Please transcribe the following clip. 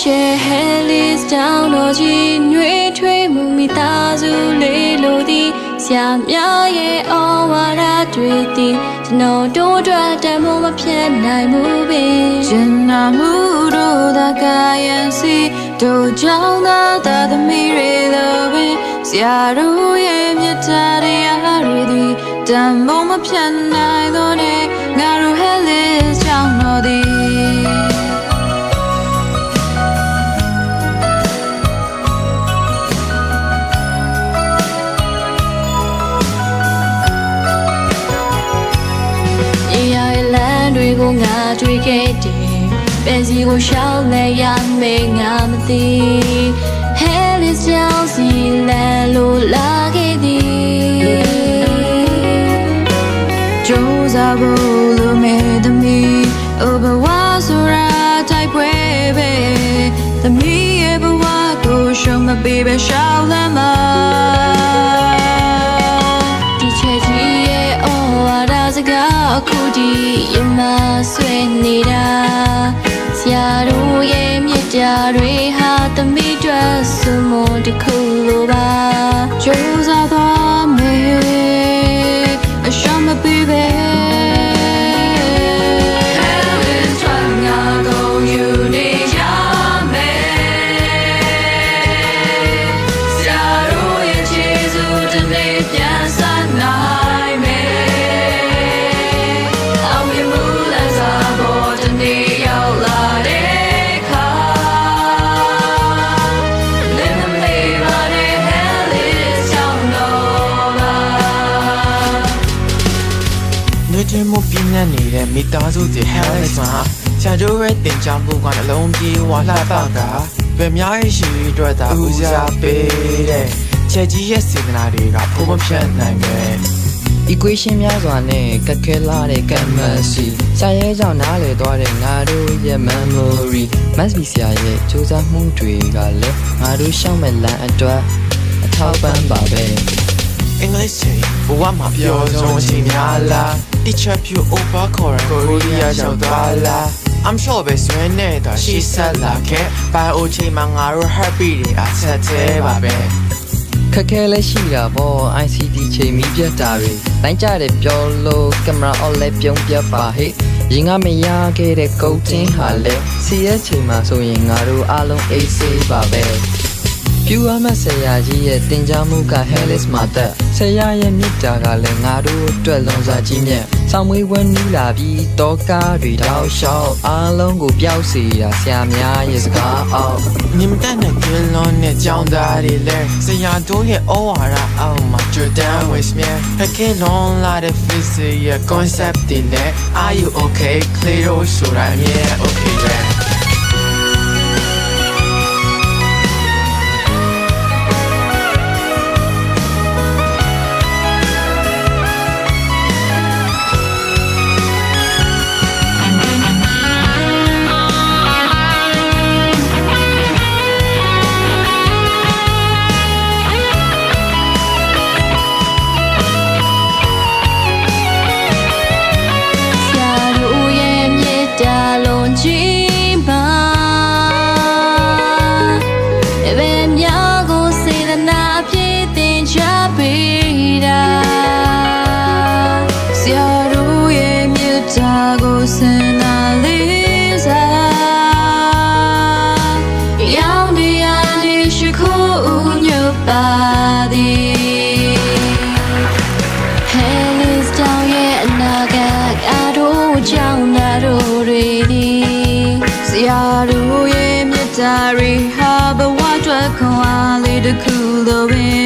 share Hellis down Oji Nui Tui Mumi Tazu Le Lodi Siam Ya Ye Owara Twiti No Dodra Demo Mapian Nai Mubi Jenna Muru Da Kayan Si Do Janga Da the Miri Lobi Siaru Ye Myatari Aridi Demo Mapian Nai Done Naru Hellis down Odiကိုငါတွေ့ခဲ့တယ်ပန်းစီကိုရှောင်းလဲရမယ်ငါမသိ Hellis ကြောင့်စီလန်လို့လာခဲ့သည်ကြိုးစားဖို့လိုမဲ့သမီးဘဝဆိုတာတိုက်ပွဲပဲသမီးရဲ့ဘဝကိုရှုံးမပေးပဲရှောင်းလမ်းမှာဒီချက်ကြီးရဲ့အော်ဝါဒစကားအခုဒီရမဆွေနေတာဆရာတို့ရဲ့မြတ်တာတွေဟာသမီးတို့စုမတစ်ခုလိုပါကြိုးစားသွားမယ်အရှမပေးပဲမပြင်းနေတဲ့မိသားစုတွေ Hellis မှာဆရာတို့ရဲ့တင်ကြမှုကနှလုံးပြေဝါလာတော့တာဗေများရဲ့ရှိအတွက်သာဦးစားပေးတဲ့ချက်ကြီးရဲ့စေတနာတွေကဘုံမဖြတ်နိုင်ပဲ equation များစွာနဲ့ကက်ခဲလာတဲ့ chemistry ဆရာရဲ့ကြောင့်နားလည်သွားတဲ့ငါတို့ရဲ့ memory must be ဆရာရဲ့စူးစမ်းမှုတွေကလည်းငါတို့ရှောက်မဲ့လမ်းအတွက်အထောက်ပံ့ပါပဲ English ဘဝမှာပြောဆုံးအချိန်များလား Teacher ပြ over Korea ရောက်သွားလား I'm sure ပဲဆွဲနေတာရှိဆက်လာခဲ့ဘာအိုချိန်မှာငါတို့ happy တွေအဆက်သေးပါပဲ ခက်ခဲလည်းရှိတာပေါ့ ICT ချိန်မီပြတ်တာတွေတိုင်းကြတယ်ပြောလို့ကင်မရာအော်လည်းပြုံးပြပါဟဲ့ရင်ကမရခဲ့တဲ့ကုတ်ချင်းဟာလည်း CS ချိန်မှာဆိုရင်ငါတို့အားလုံး AC ပါပဲပြူအမဆရာကြီးရဲ့တင် जा မှုက Hellis မှာတက်ဆရာရဲ့မြစ်တာကလည်းငါတို့အတွက်လွန်စွာကြီးမြတ်ဆောင်မွေးဝန်းနီးလာပြီးတောကားတွေတောက်လျှောက်အားလုံးကိုပျောက်စေတာဆရာများရဲ့စကားအောက် မြင်တတ်တဲ့ကလုံးနဲ့ကြောင်းသားတွေလဲဆရာတို့ရဲ့ဩဝါဒအောက်မှာ Jordan with me ကဲလုံးလာတဲ့ physics ရဲ့ concept တွေလဲ Are you okay clear ဆိုတာမြဲ okay ပဲHellis downရဲ့အနာဂတ်အတို့ကြောင့်နာတို့တွေဒီဆရာတို့ရဲ့မြတ်တာတွေဟာဘဝအတွက်ခွန်အားလေးတစ်ခုလိုပဲ